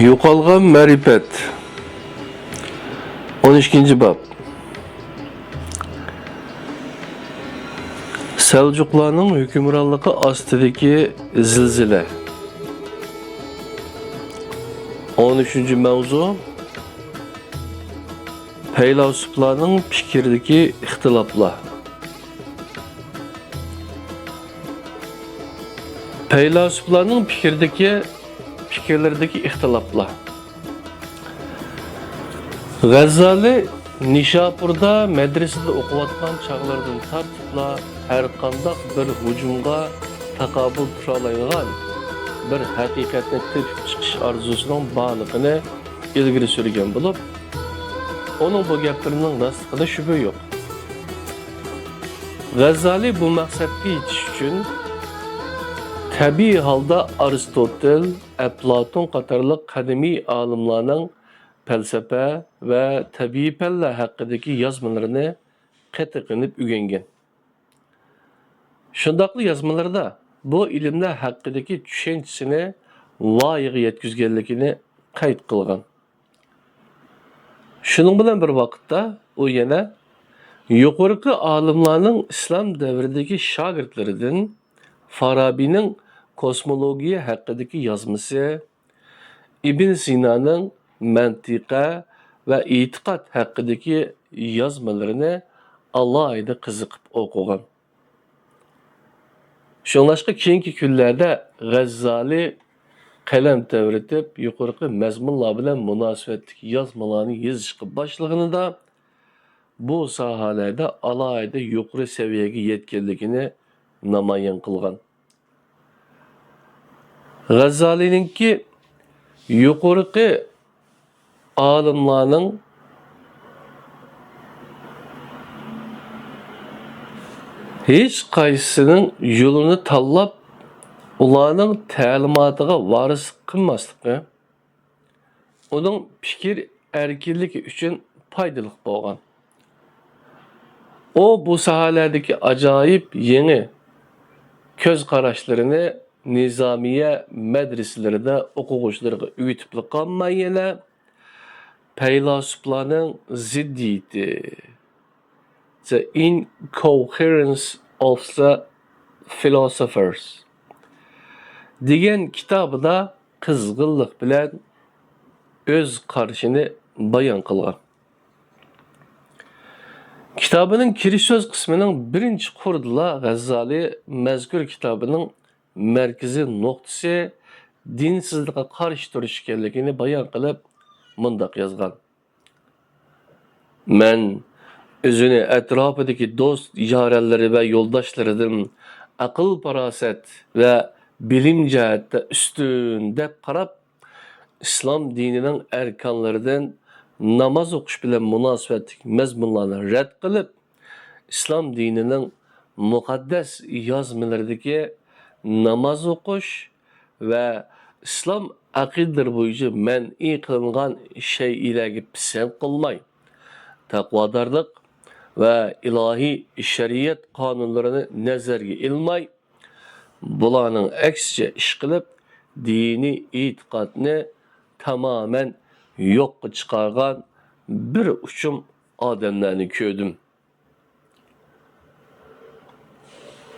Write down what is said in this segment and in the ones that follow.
Yo'qolgan ma'rifat 12-bab. Selçuklarning hukmronligi ostidagi zilzila. 13-mavzu. Faylasuflarning fikrdagi ixtiloflar. Faylasuflarning fikirlerdeki ixtiloflar. G'azzali Nishapurda medresede o'qiyotgan chaqlardan tartibla her qandaq bir hujumga taqabul tura oladigan bir haqiqatni tepib chiqish orzusining borligini ilgari surgan bo'lib, onun bu gaplarining rostligida shubha yo'q. G'azzali bu maqsadga yetish uchun tabiiy holda Aristotel, Platon qatorliq qadimiy olimlarning falsafa ve tabiiy fanlar haqidagi yozmalarini qatiqinib o'rgangan. Shundaqli yozmalarda bu ilmlar haqidagi tushunchisini loyiga yetkazganligini qayd qilgan. Shuning bilan bir vaqtda u yana yuqorqi olimlarning islom davridagi shogirdlaridan Farabining kosmologiya haqidagi yozmasi, Ibn Sina'ning mantiqa ve itiqad haqidagi yozmalarini alohida qiziqib o'qigan. Şunlaşqa keyingi kunlarda G'azzali qalam tavritib yuqorqi mazmunlar bilan munosabatli yozmalarni yozishga boshlaganida bu sohalarda alohida yuqori seviyaga yetganligini namoyon qilgan. G'azzalininki yuqorqi olimlarning hech qaysisining yo'lini tanlab ularning ta'limotiga varis qilmasligi uning fikr erkinligi uchun foydali bo'lgan. O bu sohalardagi ajoyib yangi ko'z qarashlarini nizamiya medreselerida o'quvchilarga o'tib qolmay yana faylasuflarning ziddiyati, The Incoherence of the Philosophers degan kitobida qizg'inlik bilan o'z qarashini bayon qilgan. Kitobining kirish so'z qismining birinchi qurdila G'azzali mazkur kitobining markaziy nuqtasi dinsizlikqa qarshi turish ekanligini bayon qilib mundaq yozgan. Men özünü etrafındaki dost yarenleri ve yoldaşlarının akıl paraset ve bilim cihette üstünde qarab İslam dininin erkanlarından namaz okuş bilen münasebetlik mezmunlarını red kılıp İslam dininin mukaddes yazmalarındaki namaz okuş ve İslam akideleri boyunca men'i kılınan şey ile pisen kılmay, takvadarlık ve ilahi şeriyet kanunlarını nazarga ilmay, bularning aksiga ish qilib, dini e'tiqodni tamamen yo'qqa chiqargan bir uchum odamlarni ko'rdim.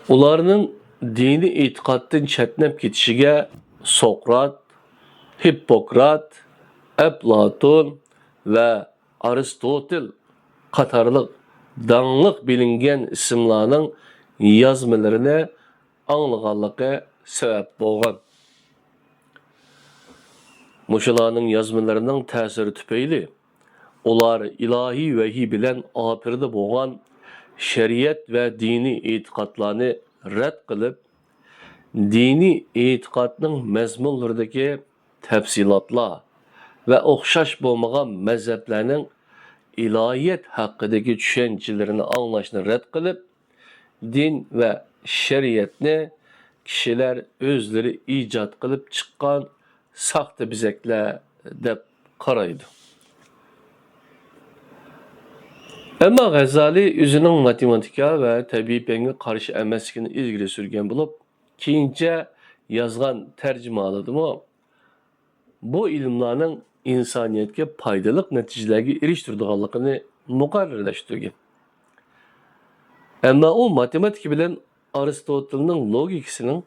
Ularning dini e'tiqoddan chetnab ketishiga Sokrat, Hippokrat, Platon ve Aristotel qatorliq danlıq bilingen isimlarning yazmalarını anlaganlığı sebep bo'lgan. Muşularning yazmalarının ta'siri tüpeyli, ular ilahi vahiy bilan apirde bo'lgan şeriyet ve dini e'tiqodlarni rad qilib, dini e'tiqodning mazmunlaridagi tafsilotlar ve o'xshash bo'lmagan mazhablarning ilahiyet hakkındaki düşüncelerini anlaşını red kılıp, din ve şeriyetini kişiler özleri icat kılıp çıkan sahtı bizekler dep qaraydı. Ama G'azzali özünün matematika ve tabiiy fanga qarshi emasligini ilgari surgan bo'lib, keyincha yozgan tercüme aladım o. bu ilmlarning insoniyatga foydali natijalarga erishtiradiganligini muqarrarlashtirgan. Ammo u matematika bilan Aristotelning logikasining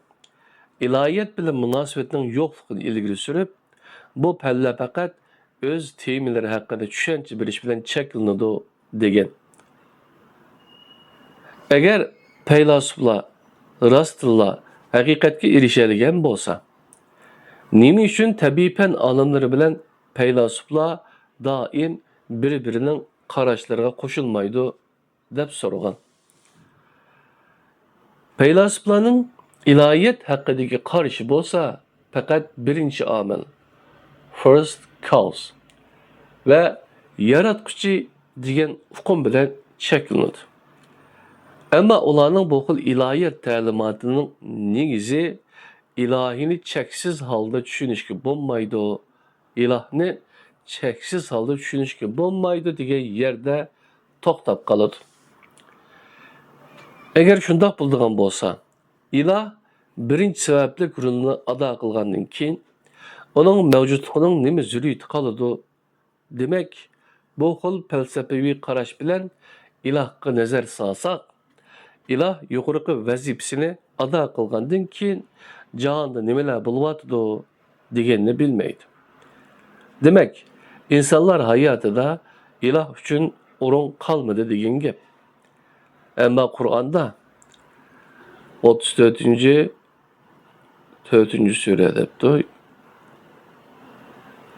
ilohiyat bilan munosabatning yo'qligini ilgari surib, bu palla faqat o'z temalari haqida tushuncha berish bilan cheklanadi degan. Agar faylasuflar rostilla haqiqatga erishadigan bo'lsa, nima uchun tabiiy fan olimlari bilan faylasuflar doim bir-birining qarashlariga qo'shilmaydi deb so'ragan. Faylasuflarning ilohiyat haqidagi qarashi bo'lsa, faqat birinchi omil, first cause va yaratquchi degan hukm bilan cheklanadi. Ammo ularning bu xil ilohiyat ta'limotining negizi ilohini cheksiz holda tushunishga bo'lmaydi, ilohni cheksiz holda tushunishga bo'lmaydi degan yerda to'xtab qoladi. Agar shundoq bo'ladigan bo'lsa, iloh birinchi sabablik rolini ado qilgandan keyin uning mavjudligining nima zurriyati qoladi? Demak, bu xil falsafiy qarash bilan ilohga nazar solsak, iloh yuqorqi vazifasini ado qilgandan keyin jahonda nimalar bo'lyotdi deganni bilmaydi. Demak, insonlar hayotida iloh uchun o'rin qolmadi degan gap. Ammo Qur'onda 34-sura debdi.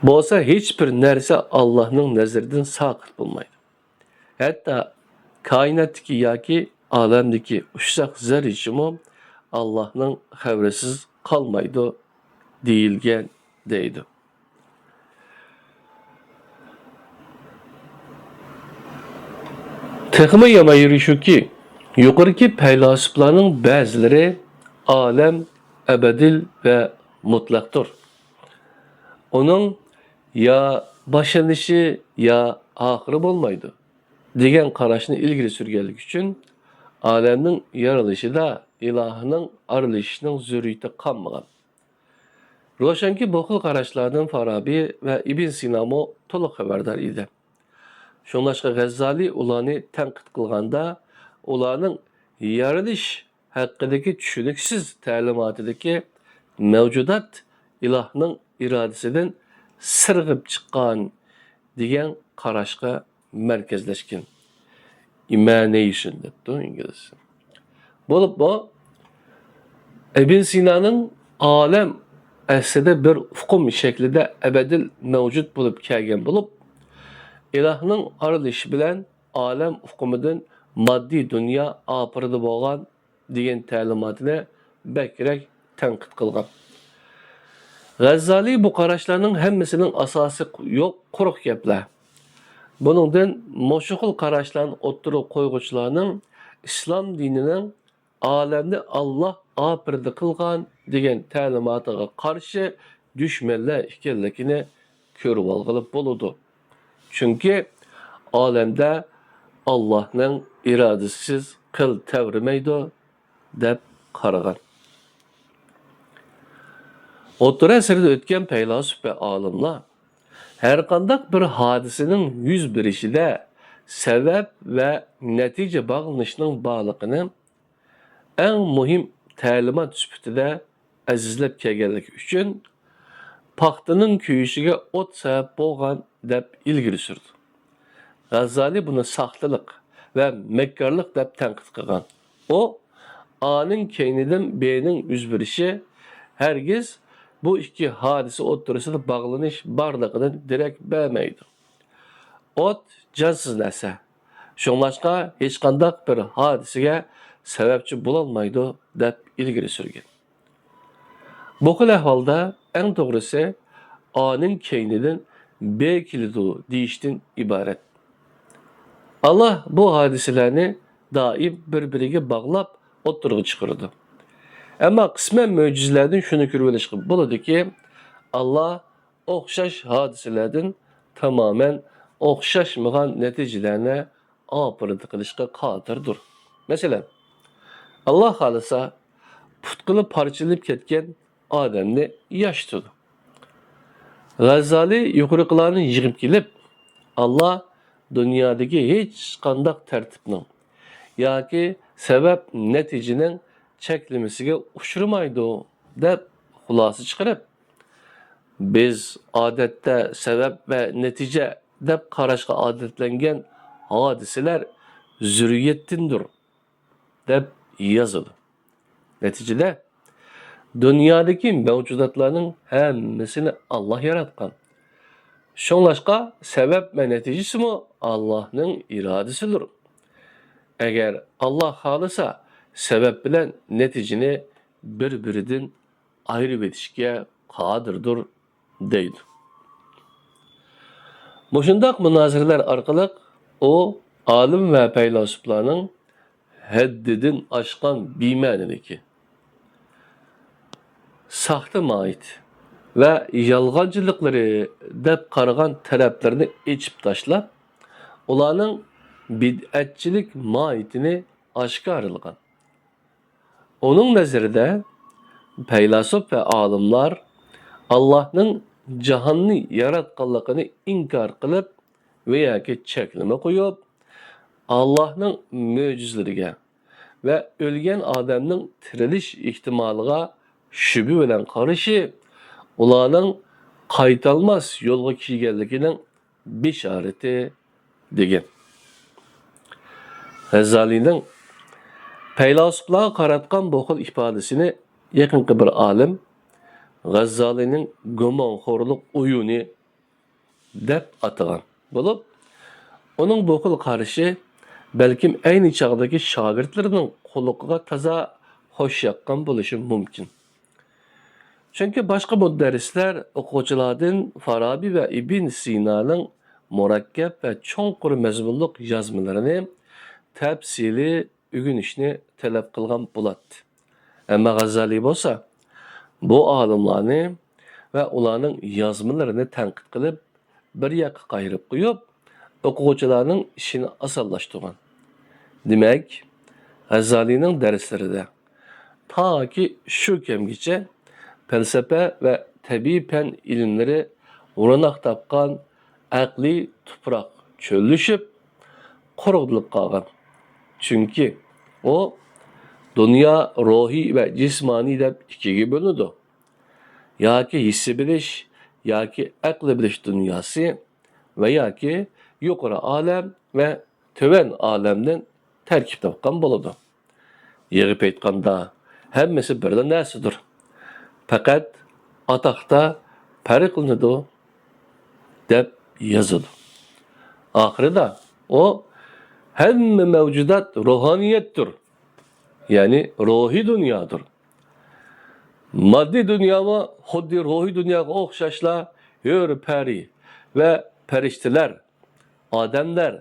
Bo'lsa hech bir narsa Allohning nazaridan soqit bo'lmaydi. Hatto koinotdagi yoki olamdagi ushsaq zarrachimi Allohning xabarisiz qolmaydi deyilgan deydi. Texmi yamayiri shuki, yuqorki faylasuflarning ba'zilari olam abadil va mutlaqdir. Uning ya boshlanishi ya oxiri bo'lmaydi degan qarashni ilgari surganlik uchun olamning yaralishida ilohning aralashishining zurriyati qolmagan. Ro'shanki bu xil qarashlardan Farabiy va Ibn Sinomo to'liq xabardor edi. Shunlashqa G'azzali ularni tanqid qilganda, ularning yaralish haqidagi tushuniksiz ta'limotidagi mavjudot ilohning irodasidan sirg'ib chiqqan degan qarashga markazlashgan. Imagination debdi ingliz. Bo'lib bu Ibn Sinoning olam aslida bir hukm shaklida abadil mavjud bo'lib kelgan bo'lib, ilohning aralishi bilan olam hukmidan moddiy dunyo oxirida bo'lgan degan ta'limotini bakrak tanqid qilgan. G'azzali bu qarashlarning hammasining asosi yo'q, quruq gaplar. Buningdan mo'shuqil qarashlarni o'ttirib qo'yg'uvchilarning islom dinining olamni Alloh oxirida qilgan degan ta'limotiga qarshi dushmanlar ekanligini ko'rib olg'ilib bo'ladi. Chunki olamda Allohning irodasiz qil tavrimaydi deb qaragan. O'rta asrda o'tgan faylasuf va olimlar har qanday bir hodisaning yuz berishida sabab va natija bog'lanishining bog'liqini eng muhim ta'limot sifatida azizlab kelganligi uchun paxtaning kuyishiga o't sabab bo'lgan deb ilgari surdi. G'azzali buni saxtalik va makkarlik deb tanqid qilgan. O, A'ning keynidan B'ning yuz berishi hargiz bu ikki hodisa o'rtasida bog'lanish borligidan darak bermaydi. O't jonsiz narsa. Shunlashqa hech qanday bir hodisaga sababchi bo'lolmaydi deb ilgari surgan. Bu xil ahvolda eng to'g'risi A'ning keynidan B keladi deyishdan iborat. Allah bu hodisalarni doim bir-biriga bog'lab o'ttirg'i chiqardi. Ammo qisman mo'jizalardan shuni ko'rib olishga bo'ladiki, Allah o'xshash hodisalardan tamoman o'xshashmagan natijalarni opirat qilishga qodirdir. Masalan, Allah xolisa put qilib parchalanib ketgan odamni yosh tutadi. G'azzali yuqoriqilarni yig'ib kelib, Allah dünyadagi hech qandaq tartibning yoki sabab natijaning cheklimasiga uchramaydi deb xulosa chiqarib, biz odatda sabab va natija deb qarashga odatlangan hodisalar zurriyatdandir deb yozildi. Neticede dünyadaki mevcudatlarning hammasini Allah yaratgan. Şonlaşqa sebep ve neticesi mi Allah'ın iradesidir. Eğer Allah halisa sebep bilen neticini bir-birinden ayrı etişke qadirdir deydi. Muşundaq münazirələr arqalıq o alim ve feylasuflarning haddidin aşqan bima'niligi, saxta mait ve yalğancılıkları deb qaragan taraflarını içip taşlab, ularning bid'atchilik maitini aşkarılgan. Onun nazarida feylasuf ve alimlar Allah'ın jahonni yaratganligini inkar qilib veya ki cheklama qo'yib, Allah'ın mo'jizalariga ve ölgen adamning tirilish ehtimoliga shubha bilan qarashi, ularning qaytalmas yo'lga kirganligining bishorati degan. G'azzalining feylasuflarga qaratgan bu xil ifodasini yaqinqi bir olim G'azzalining gumonxo'rlik o'yini deb atagan bo'lib, onun bu xil qarashi balkim ayni chog'dagi shogirdlarining xuluqiga toza xo'sh yoqqan bo'lishi mumkin. Chunki boshqa mudarrislar o'quvchilardan Farabi va Ibn Sina'ning murakkab va cho'nqur mazmunliq yozmalarini tafsili o'rganishni talab qilgan bo'ladi. Ammo G'azzali bo'lsa, bu olimlarni va ularning yozmalarini tanqid qilib, bir yoqqa qayirib qo'yib, o'quvchilarning ishini osonlashtirgan. Demak, G'azzalining darslarida toki shu kamgacha falsafa va tabiiy fan ilmlari o'rnak topgan aqliy tuproq cho'llishib, quruqlib qolgan. Chunki o dünya ruhiy va jismoniy deb ikkiga bo'linadi. Yoki hissi bilish, yoki aqli bilish dunyosi va yoki yuqori olam va töven olamdan tarkib topgan bo'ladi. Yig'ib aytganda hammasi birdan narsadir. Faqat atoqda farq qilinadi deb yozildi. Oxirida o hamma mavjudot ruhaniyatdir. Yani ruhi dünyadır. Maddi dünyama xuddi ruhi dünyaga o'xshashla hur pari ve periştiler, adamlar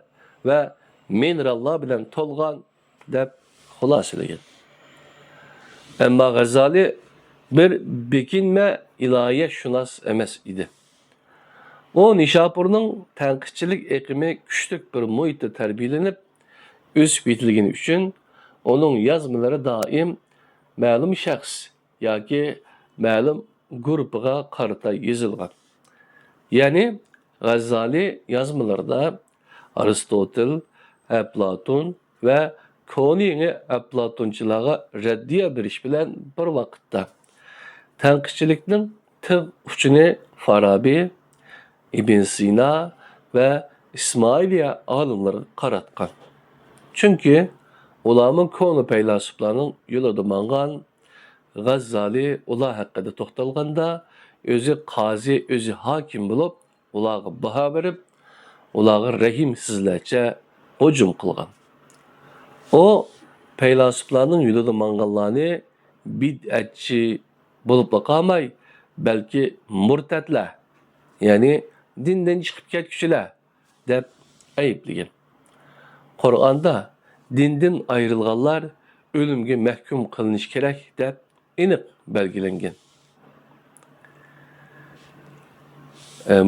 ve minerallar bilen to'lgan deb xulosalagan. Ammo G'azzali bir bekinme ilahiyatşunas emas idi. O Nishapurning tanqidchilik eqimi kuchli bir muhitda tarbiyalanib, o'sib yetilgani uchun onun yazmaları daim ma'lum shaxs yoki ma'lum guruhiga qarata yozilgan. Ya'ni G'azzali yazmalarida Aristotel, Aflatun ve Koning'i Aflatunchilarga raddiya berish bilan bir vaqtda tanqidchilikning tig' uchini Farabi, Ibn Sina ve İsmailiya olimlari qaratgan. Chunki ularning konu feylasuflarning yo'lida mangan, G'azzali ular haqida to'xtalganda o'zi qozi, o'zi hokim bo'lib, ularga baho berib, ularga rahimsizlarcha hujum qilgan. O feylasuflarning yo'lida manganlarni bid'atchi bo'lib qolmay, balki murtadlar, ya'ni dindan chiqib ketguchilar deb ayblagan. Qur'onda dindan ayrılganlar ölümge mahkum qilinish kerak deb aniq belgilangan.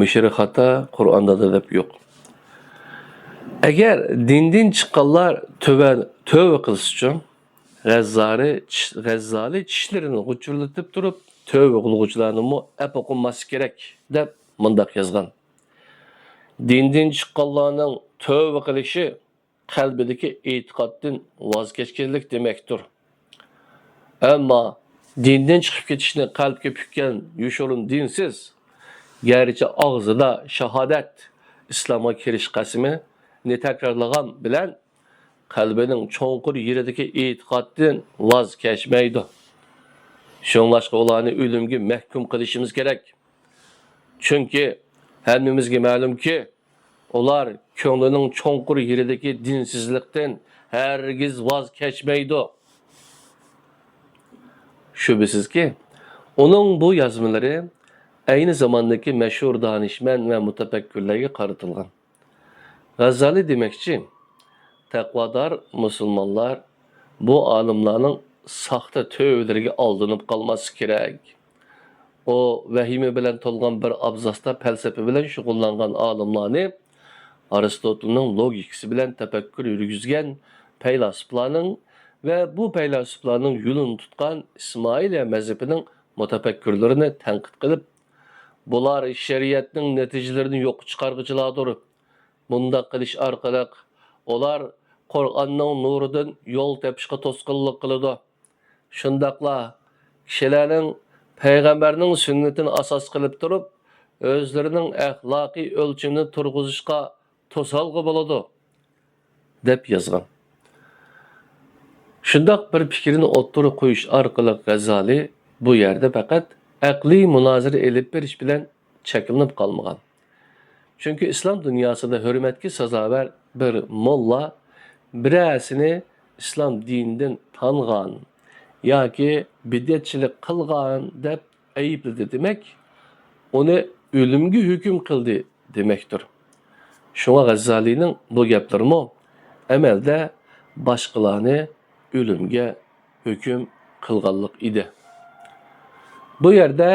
Müşeri hata Qur'onda da deb yo'q. Agar dindan chiqqanlar tövbe qilish uchun G'azzali tishlarini g'uchurlatib turib, tövbe qiluvchilarni apoqunması kerak deb mundaq yazgan. Dindin chiqqanlarning tövbe qilishi qalbidagi e'tiqoddan voz kechganlik demakdir. Ammo dindan chiqib ketishni qalbga pukkan yoshurin dinsiz, gerçi ağzıda şahadet İslam'a kirish qasmini takrorlagan bilan qalbining cho'nqur yeridagi e'tiqoddan voz kechmaydi. Shunlashqa ularni o'limga mahkum qilishimiz kerak. Chunki hammamizga ma'lumki, ular ko'nglining cho'nqur yeridagi dinsizlikdan hargiz voz kechmaydi. Şüphesizki, onun bu yazmaları aynı zamandaki meşhur danışmen ve mutafekkürlerge qaratilgan. G'azali demekçi, takvadar Müslümanlar bu alimlarning saxta tövbelerge aldınıp kalması kerak. O vahime bilen tolgan bir abzasda felsefe bilen şug'ullangan alimlarni Aristotelning logikasi bilen tefekkür yürgizgen feylasuflarning ve bu feylasuflarning yolunu tutkan İsmailiya mezhebinin mutafekkürlerini tenkit qilib, bular şeriatning neticelerini yok çıkargıcılardır. Bunda qilish orqali ular Qur'onning nuridan yo'l tepishga to'sqinlik qiladi. Shundaqla kishilarning payg'ambarning sunnatini asos qilib turib, o'zlarining axloqiy o'lchimini turg'izishga to'salg'i bo'ladi, deb yozgan. Shundaq bir fikrini o'ttirib qo'yish orqali G'azali bu yerda faqat aqliy munozara elib berish bilan cheklanib qolmagan. Chunki islom dunyosida hurmatga sazovar bir molla birasini islom dinidan tangan yoki bid'atchilik qilgan deb aybladi demak, uni o'limga hukm qildi demakdir. Shunga G'azalining bu gaplarimi amalda boshqalarni o'limga hukm qilganlik edi. Bu yerda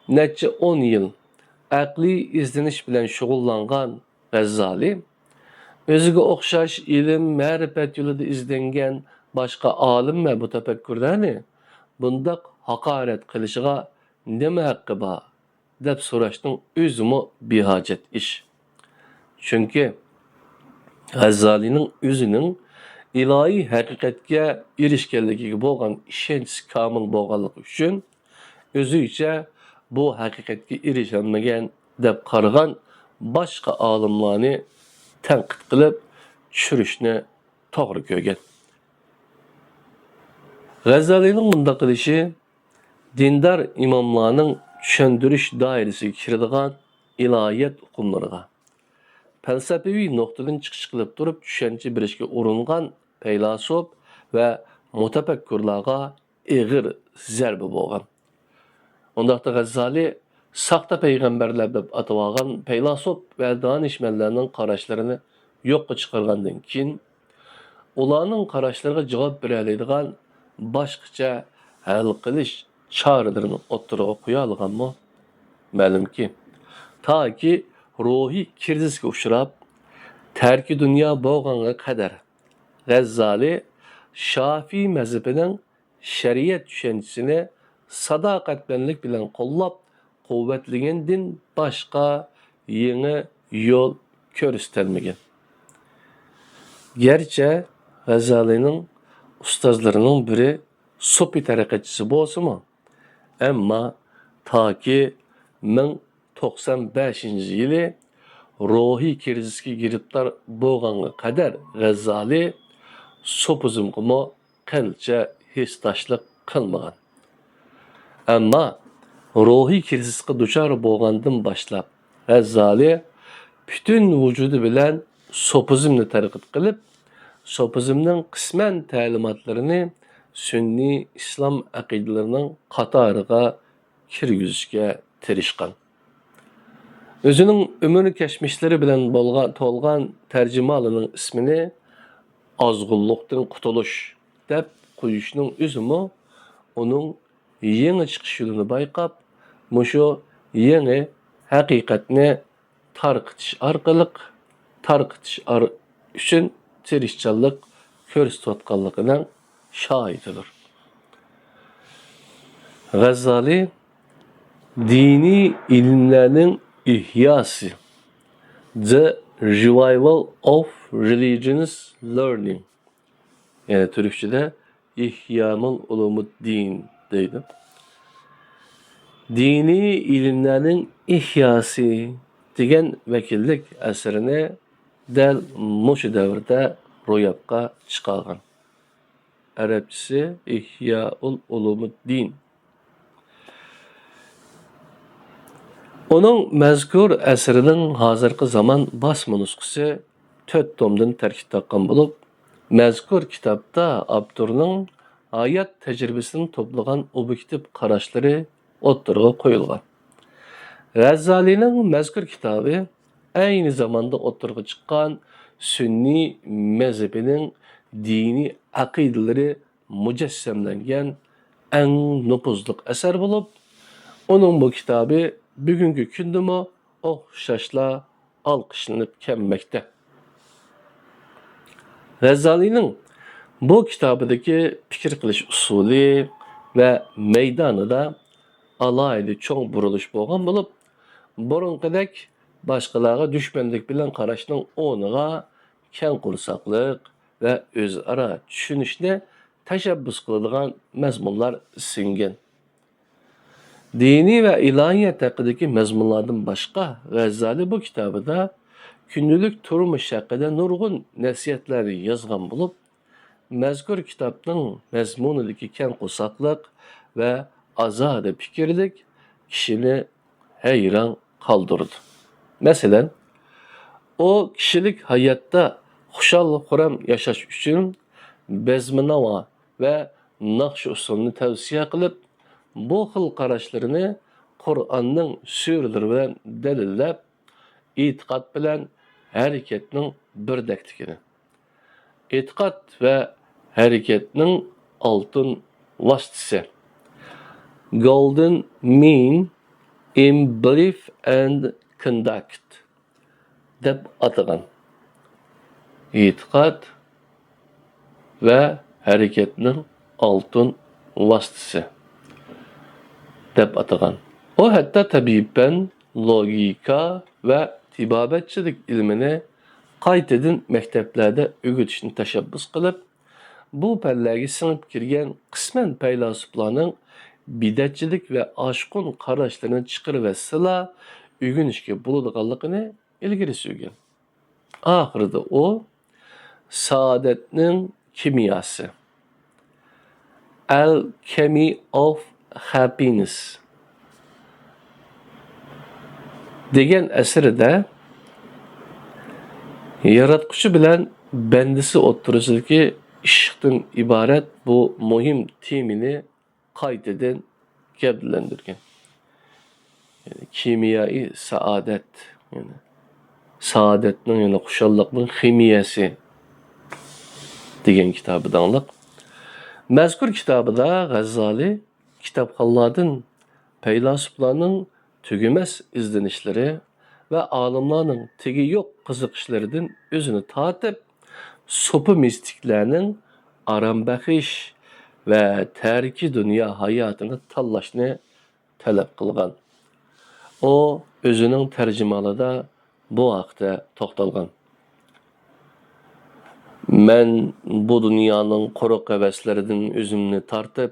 necha 10 yil aqliy izlanish bilan shug'ullangan G'azali o'ziga o'xshash ilm, ma'rifat yo'lida izlangan boshqa olim va mutafakkirlarni bundaq haqorat qilishiga nima haqqi bor deb so'rashning o'zimi behojat ish. Chunki G'azalining o'zining ilohiy haqiqatga erishganligiga bo'lgan ishonch komil bo'lganligi uchun o'zicha bu haqiqatga erisholmagan deb qaragan boshqa olimlarni tanqid qilib tushirishni to'g'ri ko'rgan. G'azalining bunday qilishi dindor imomlarning tushuntirish doirasiga kiradigan ilohiyat hukmlariga falsafiy nuqtadan chiqish qilib turib tushuncha berishga uringan faylasuf va mutafakkirlarga ig'ir zarba bo'lgan. Ondaqda G'azali saxta payg'ambarlar deb atagan faylasuf va donishmandlarning qarashlarini yo'qqa chiqargandan keyin ularning qarashlariga javob bera oladigan boshqacha hal qilish choralarini o'ttirib qo'ya olganmi? Ma'lumki, toki ruhiy krizisga uchrab, tarki dunyo bo'lganga qadar G'azali Shafiy mazhabining shariat tushunchisini sadoqatmanlik bilan qo'llab, quvvatlagandan boshqa yangi yo'l ko'rsatilmagan. Gerçi G'azalining ustozlarining biri Sufi tariqatchisi bo'lsa-mu, ammo toki 1095-yili ruhiy krizisga giribdor bo'lganga qadar G'azali Sufizmga qilcha hissdoshlik qilmagan. Ammo ruhiy krizisga duchor bo'lgandan boshlab G'azali butun vujudi bilan Sufizmni targ'ib qilib, Sufizmning qisman ta'limotlarini sunniy islom aqidalarining qatoriga kirgizishga tirishgan. O'zining umr kashmishlari bilan to'lgan tarjimalining ismini ozg'unlikdan qutulish deb qo'yishning o'zimi uning yangi chiqish yo'lini bayqab, mushu yangi haqiqatni tarqitish uchun tirishchanlik ko'rsatayotganligining shohididir. G'azali diniy ilmlarning İhyası. The Revival of Religious Learning. Yani Türkçe'de İhya'nın Ulumuddin deydi. Dini ilimlerin ihyası degan vekillik eserini del muşu devirde ro'yobga chiqargan. Arabchasi İhya'ul Ulumuddin. Onun mazkur əsərinin hazırkı zaman basma nusxası 4 tomdan tərkib topgan bo'lib, mazkur kitapta avtorning hayat tecrübesini toplagan objektiv qarashlari o'ttirg'a qo'yilgan. G'azzalining mazkur kitobi aynı zamanda o'ttirg'a chiqqan Sünni mezhebining dini aqidalari mujassamlangan eng nupuzli asar bo'lib, onun bu kitabı bugünkü kundimi o'xshashla alqishlanib kelmoqda. G'azzalining bu kitabidagi fikr qilish usuli va maydonida alayida cho'ng burilish bo'lgan bo'lib, burunqidek boshqalarga dushmanlik bilan qarashning o'rniga keng qursaqlik va o'zaro tushunishni tashabbus qiladigan mazmunlar singan. Dini ve ilahiyat hakkındaki mezmunlardan başka G'azzali bu kitabida günlük turmuş hakkında nurgun nasihatlar yazgan bulup, mazkur kitapның mezmunidagi keng qursaqlik ve azade fikirlik kishini hayran kaldırdı. Mesela, o kişilik hayatta xushal-xuram yaşaş üçün bezminava ve naqsh usulunu tavsiye qilib, bu xil qarashlarını Qur'onning suralari bilan dalillab, e'tiqod bilan harakatning birdakligini, e'tiqod va harakatning oltin vositasi, golden mean in belief and conduct deb atagan. E'tiqod va harakatning oltin vositasi deb atagan. O hatta tabiben, logika ve tibabetçilik ilmini qaytadan maktablarda o'rgatishni tashabbus qilib, bu pallarga singib kirgan qisman faylasuflarning bidatchilik va oshqun qarashlarini chiqarib sila o'rganishga bo'ladiganligini ilgari surgan. Oxirida o saodatning kimyosi, Alchemy of Happiness degan asarida yaratquchi bilan bandisi o'ttirisidagi ishqdan iborat bu muhim temini qaytadan gavdalantirgan. Yani kimyai saodat, yani saodatning, yani xushalliqning ximiyasi degan kitobida anlaq. Mazkur kitobida G'azzali kitapxonlardan faylasuflarning tügəməz izlenişləri və alimlarning tegi yo'q qiziqishlaridan o'zini tortib, so'pi mistiklarning arambaxish va tariki dunyo hayotini tanlashni talab qilgan. O o'zining tarjimalida bu haqda to'xtalgan. Men bu dunyoning quruq havaslaridan o'zimni tortib,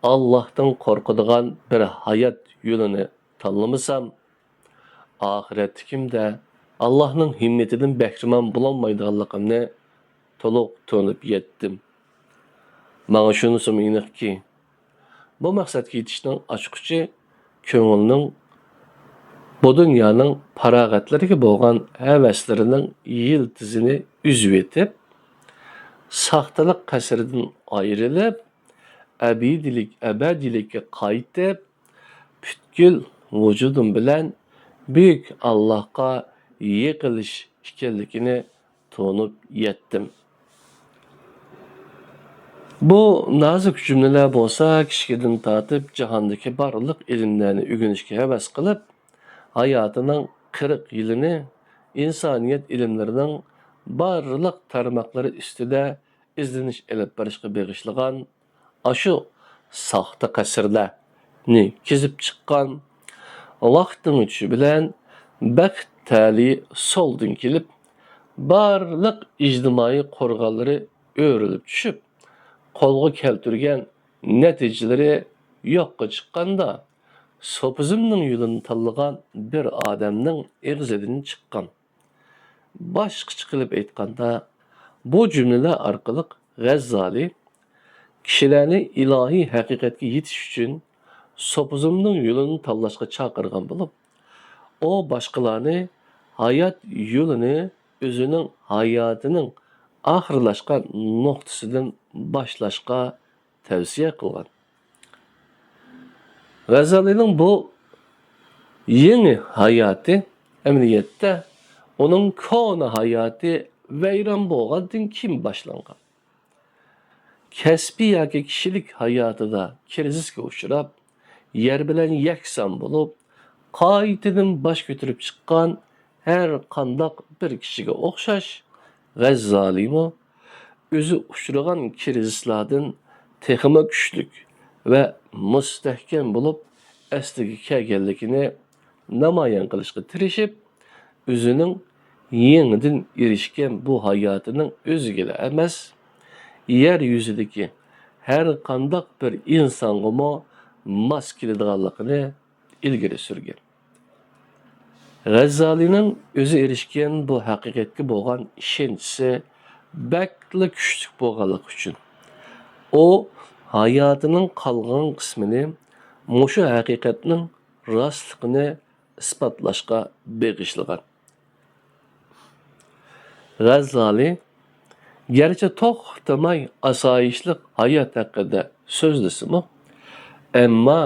Allah'tan korkuduğun bir hayat yolunu tanlamasam, ahiretlikimde Allah'ın himmetinden bəxriman bulanmaydıqallıqımni toluq tonub yettim. Bana şunusu iniq ki, bu maqsadga yetishning açqıcı köngülning bu dünyanın parağatlariga bo'lgan havaslarining yiltizini üzüb etib, saxtalik qasridan ayrilib, ebedilikka qaytib, bütkül vücudum bilen büyük Allah'a yıkılış ekanligini to'nib yettim. Bu nazik cümleler bo'lsa, kishkidan tortib jahondagi barliq ilmlarni o'rganishga havas qilib, hayotining 40 yilini insoniyat ilmlarining barliq tarmoqlari ustida izlanish olib borishga bag'ishlagan aşu saxta qasrlarni kezib chiqqan, Vaqtın üçü bilen bəxt təli soldun kelip, barlıq ictimai qorğanları öğrülüp düşüp, kolga keltürgen neticeleri yokka çıkkanda, sopizmning yo'lini tanlagan bir odamning eg'izidan chiqqan. Boshqacha qilib aytganda, bu jumlalar orqali G'azzali kishilarni ilohiy haqiqatga yetish uchun sopizmning yo'lini tanlashga chaqirgan bo'lib, o boshqalarni hayot yo'lini o'zining hayotining oxirlashgan nuqtasidan boshlashga tavsiya qilgan. G'azalining bu yeni hayatı emniyette onun konu hayatı veyran bo'lgandan kim başlangan. Kesbi yoki kishilik hayotida krizisga uchrab, yer bilan yakson bo'lib, qaytadan bosh ko'tarib chiqqan her qandoq bir kishiga o'xshash G'azzalimi o'zi uchragan krizislardan texmi kuchlik ve mustahkam bo'lib asliga kelganligini namoyon qilishga tirishib, o'zining yeniden erishgan bu hayotining o'ziga emas, yer yuzidagi her qandoq bir insonga mos keladiganligini ilgari surgan. G'azzalining o'zi erishgan bu haqiqatga bo'lgan ishonchi bakli kuchli bo'lganligi uchun o hayatının qolgan qismini mushu haqiqatning rostligini isbotlashga beg'ishlagan. G'azzali gerçi to'xtamay asoyishlik hayot haqida so'zlasimi, ammo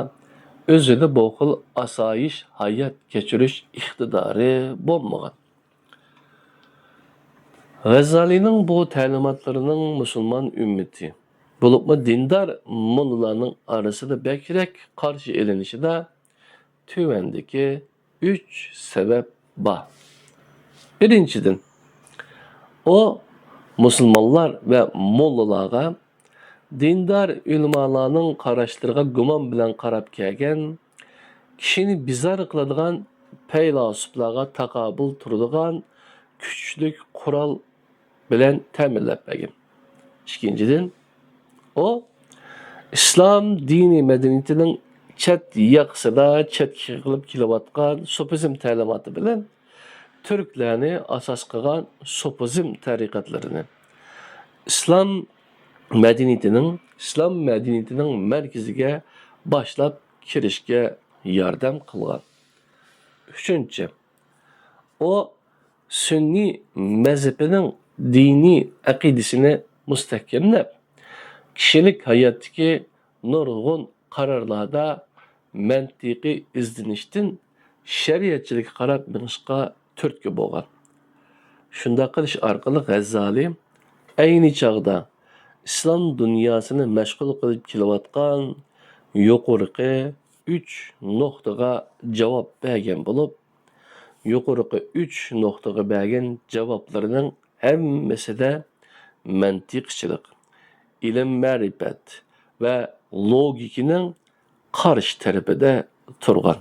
o'zida bu xil asoyish hayot kechirish iqtidori bo'lmagan. G'azzalining bu ta'limotlarının musulmon ümmeti bulupmu dindar mollalarning arasida bekirek karşı elinişide tüvendeki 3 sebep var. Birinciden, o Müslümanlar ve mollalarga dindar ulamalarning qarashlarga gumon bilan qarab kelgan, kishini bizar qiladigan faylasuflarga taqobil turadigan kuchlik qurol bilan ta'minlab bergan. Ikkinchidan, o İslam dini medeniyetinin chet yaqsida chetga qilib kelayotgan sopizm ta'limoti bilan Türklarni asos qilgan sopizm tariqatlarini İslam medeniyetining merkeziga boshlab kirishga yordam qilgan. Üçüncü, o Sünni mezhebining dini aqidasini mustahkamlab, kishilik hayotdagi nurg'un qarorlarda mantiqiy izlanishdan shariatchilik qarab minishga turtki bo'lgan. Shunda qilish orqali G'azzali ayni chog'da islom dunyosini mashg'ul qilib kelayotgan yuqorqi 3 nuqtaga javob bergan bo'lib, yuqorqi 3 nuqtaga bergan javoblarining hammasida mantiqchilik, ilim ma'rifat ve logikinin qarshi tarafida turgan.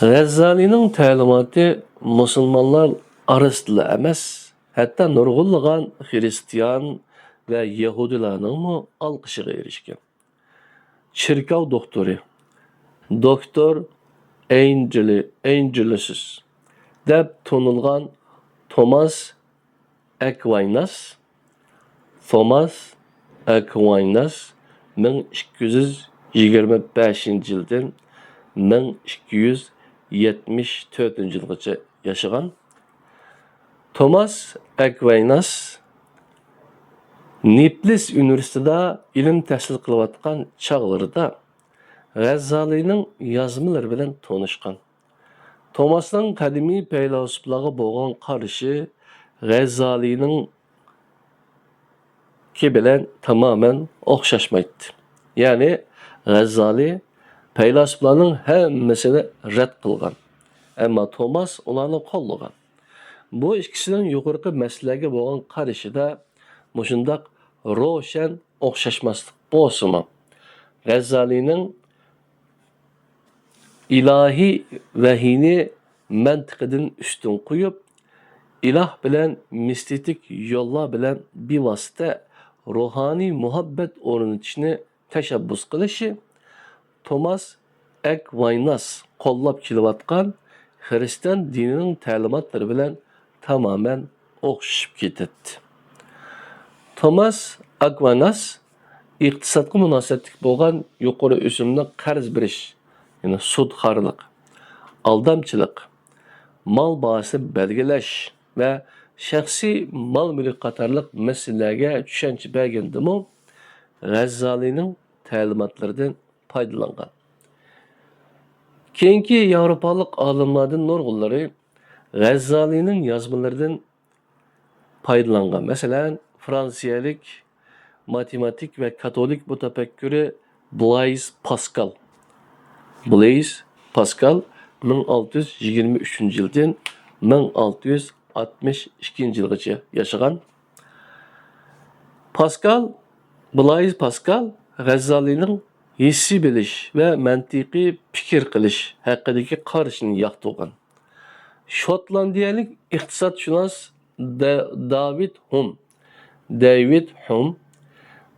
G'azzalining ta'limoti musulmonlar arasida emas, hatta nurg'unlagan Hristiyan ve Yahudilarning olqishiga erishgan. Chirkov doktori, doktor Angelus deb tanilgan Thomas Aquinas 1225 yıldan 1274 yılgacha yaşagan. Thomas Aquinas Naples Üniversitede ilim tahsil qilayotgan chog'larida G'azzalining yozmalari bilan tanishgan. Thomasning qadimiy faylasuflarga bo'lgan qarashi G'azzalining ki bilan tamamen o'xshashmaydi. Ya'ni G'azzali faylasuflarning hammasini rad qilgan. Ammo Thomas ularni qo'llagan. Bu ikkisining yuqorqi masalaga bo'lgan qarashida mushundaq ro'shan o'xshashmaslik bo'lsa-mu, G'azzalining ilahi vahiyni mantiqidan ustun qo'yib, iloh bilan mistik yo'llar bilan bevosita ruhoniy muhabbat o'rnatishni tashabbus qilishi Thomas Aquinas qo'llab kelayotgan xristian dinining ta'limotlari bilan tamoman o'xshashib ketadi. Thomas Aquinas iqtisodga munosabatli bo'lgan yuqori o'simli qarz berish, ya'ni sudxorlik, aldamchilik, mal bahası belgelash va shaxsiy mal mulk qatorliq masalalarga tushuncha bergandimi, G'azzalining ta'limotlaridan foydalangan. Keyingi Yevropalik olimlardan nurg'unlari G'azzalining yozmalaridan foydalangan. Masalan, Fransiyalik matematik ve katolik mutafakkiri Blaise Pascal. Blaise Pascal 1623 yıldan 1662 yılgacha yaşagan. Blaise Pascal G'azzalining hissiy bilish va mantiqiy fikr qilish haqidagi qarashini yoqtirgan. Shotlandiyalik iqtisodshunos David Hume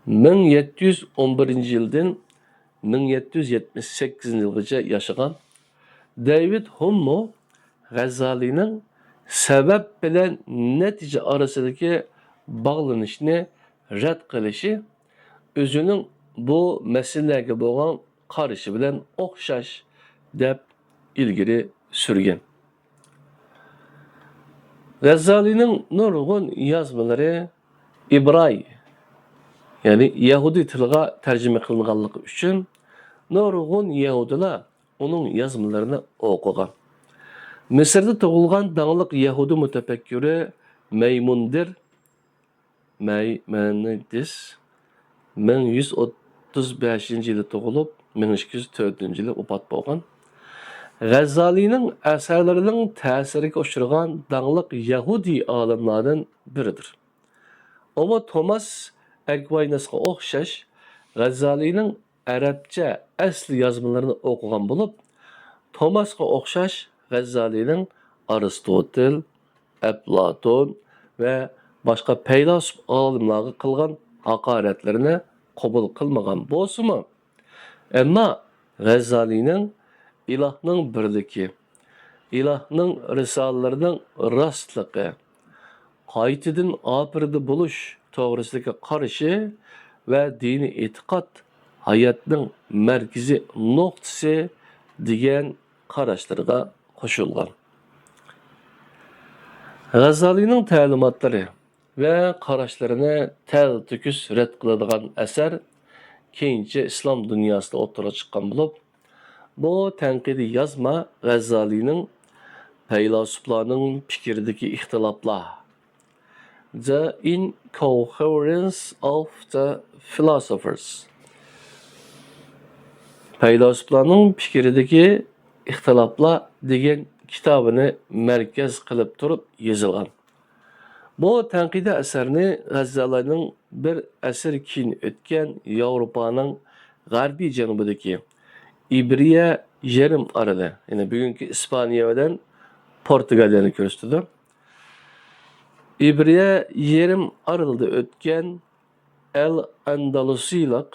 1711 yıldan 1778 yılgacha yaşagan. David Hume G'azzalining sabab bilan natija orasidagi bog'lanishni rad qilishi o'zining bu masalaga bo'lgan qarashi bilan o'xshash deb ilgari surgan. G'azzalining nurg'un yozmalari İbray, yani Yahudi tiliga tarjima qilinganligi uchun nurg'un Yahudilar onun yazmalarını o'qigan. Misrda tug'ilgan danglik Yahudi mutafakkiri Maimonides 1135 yılı tug'ilib 1204 yılı vafot bo'lgan. G'azzalining asarlarining ta'siriga uchragan danglik Yahudi olimlardan biridir. Ama Thomas Aquinas'ga o'xshash G'azzalining arabcha asli yozmalarini o'qigan bo'lib, Thomas'ga o'xshash G'azzalining Aristotel, Platon ve başka faylasuf olimlarga qilgan haqoratlarini qabul qilmagan bo'lsa-mu, ammo G'azzalining ilohning birligi, ilohning risolalarining rostligi, qaytadan opirdi bo'lish to'g'risidagi qarashi ve dini e'tiqod hayotning markaziy nuqtasi degan qarashlarga qo'shilgan. G'azzalining ta'limotlari ve qarashlarini tal-tukis rad qiladigan asar keyincha islom dunyosida o'ttirib chiqqan bo'lib, bu tanqidiy yozma G'azzalining faylasuflarning fikridagi ixtiloflar, The Incoherence of the Philosophers, faylasuflarning fikridagi ixtiloflar degan kitobini markaz qilib turib yozilgan. Bu tanqidiy asarni G'azzalining bir asr keyin o'tgan Yevropaning g'arbiy janubidagi Ibriya yarim orada, ya'ni bugungi Ispaniya bilan Portugaliyani ko'rsatdi. Ibriya yarim orada o'tgan Al-Andalusiylik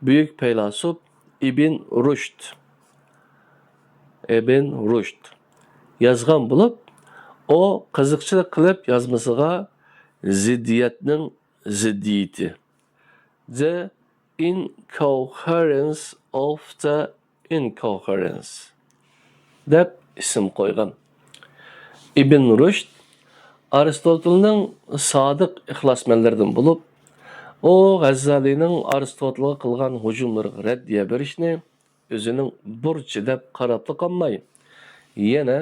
buyuk faylasuf Ibn Rushd yozgan bo'lib, o qiziqchilik qilib yozmasiga ziddiyatning ziddiyati, The Incoherence of the Incoherence deb ism qo'ygan. Ibn Rushd Aristotelning sodiq ixlosmandlaridan bo'lib, o G'azzalining Aristotelga qilgan hujumlarga raddiya berishni o'zining burchi deb qarab qolmay, yana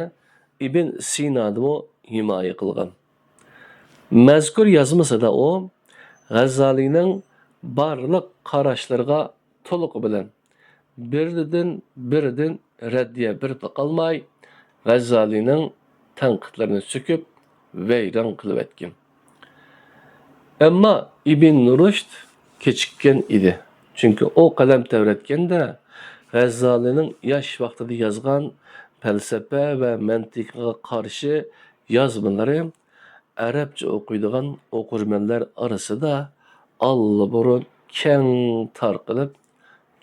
Ibn Sina'ni himoya qilgan. Mazkur yozmasida o G'azzalining barliq qarashlarga to'liq bilan biridan raddiya berib qolmay, G'azzalining tanqidlarini so'kib vayron qilib etgan. Ammo Ibn Rushd kechikkan edi. Çünkü o kalem tevretkende G'azzalining yosh vaqtida yozgan falsafa va mantiqqa qarshi yozmalari arabcha o'qiydigan o'qirmanlar orasida allaburun keng tarqalib,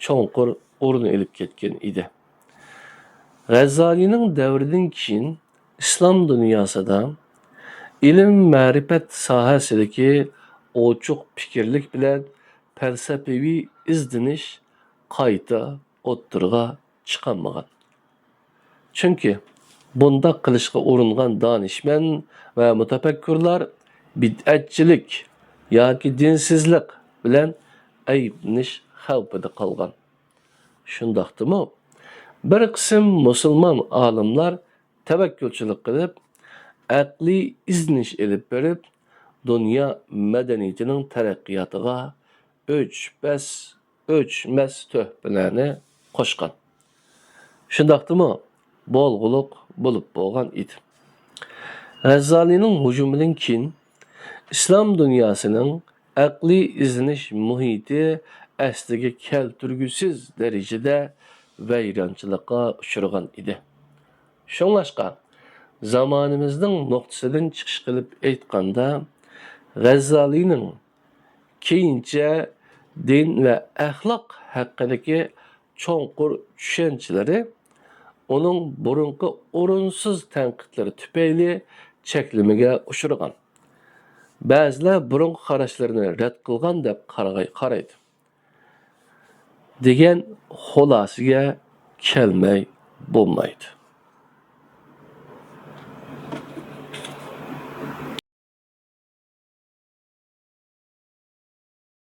cho'nqur o'rin olib ketgan edi. G'azzalining davridan keyin islom dunyosida ilm ma'rifat sohasidagi ochiq fikrlik bilan falsafiy izdinish qayta o'ttirg'a chiqolmagan. Chunki bunda qilishga uringan donishmand va mutafakkirlar bid'atchilik yoki dinsizlik bilan ayblanish xavfida qolgan. Shundaqdimi? Bir qism musulmon olimlar tavakkulchilik qilib, aqliy izdinish elib berib, dunyo madaniyatining taraqqiyotiga o'chmas tuhfalarni qo'shgan. Shundaqdimi? Bo'lg'uliq bo'lib bo'lgan edi. G'azzalining hujumidan keyin islom dunyosining aqliy izdinish muhiti asliga keltirgusiz darajada vayronchilikqa uchragan edi. Shunlashqa zamonimizning nuqtasidan chiqish qilib aytganda, G'azzalining keyincha din va axloq haqidagi cho'nqur tushanchalari onun burunqi o'rinsiz tanqidlari tufayli cheklamaga uchragan. Ba'zilar burunqi qarashlarini rad qilgan deb qaraydi. degan xulosaga kelmay bo'lmaydi.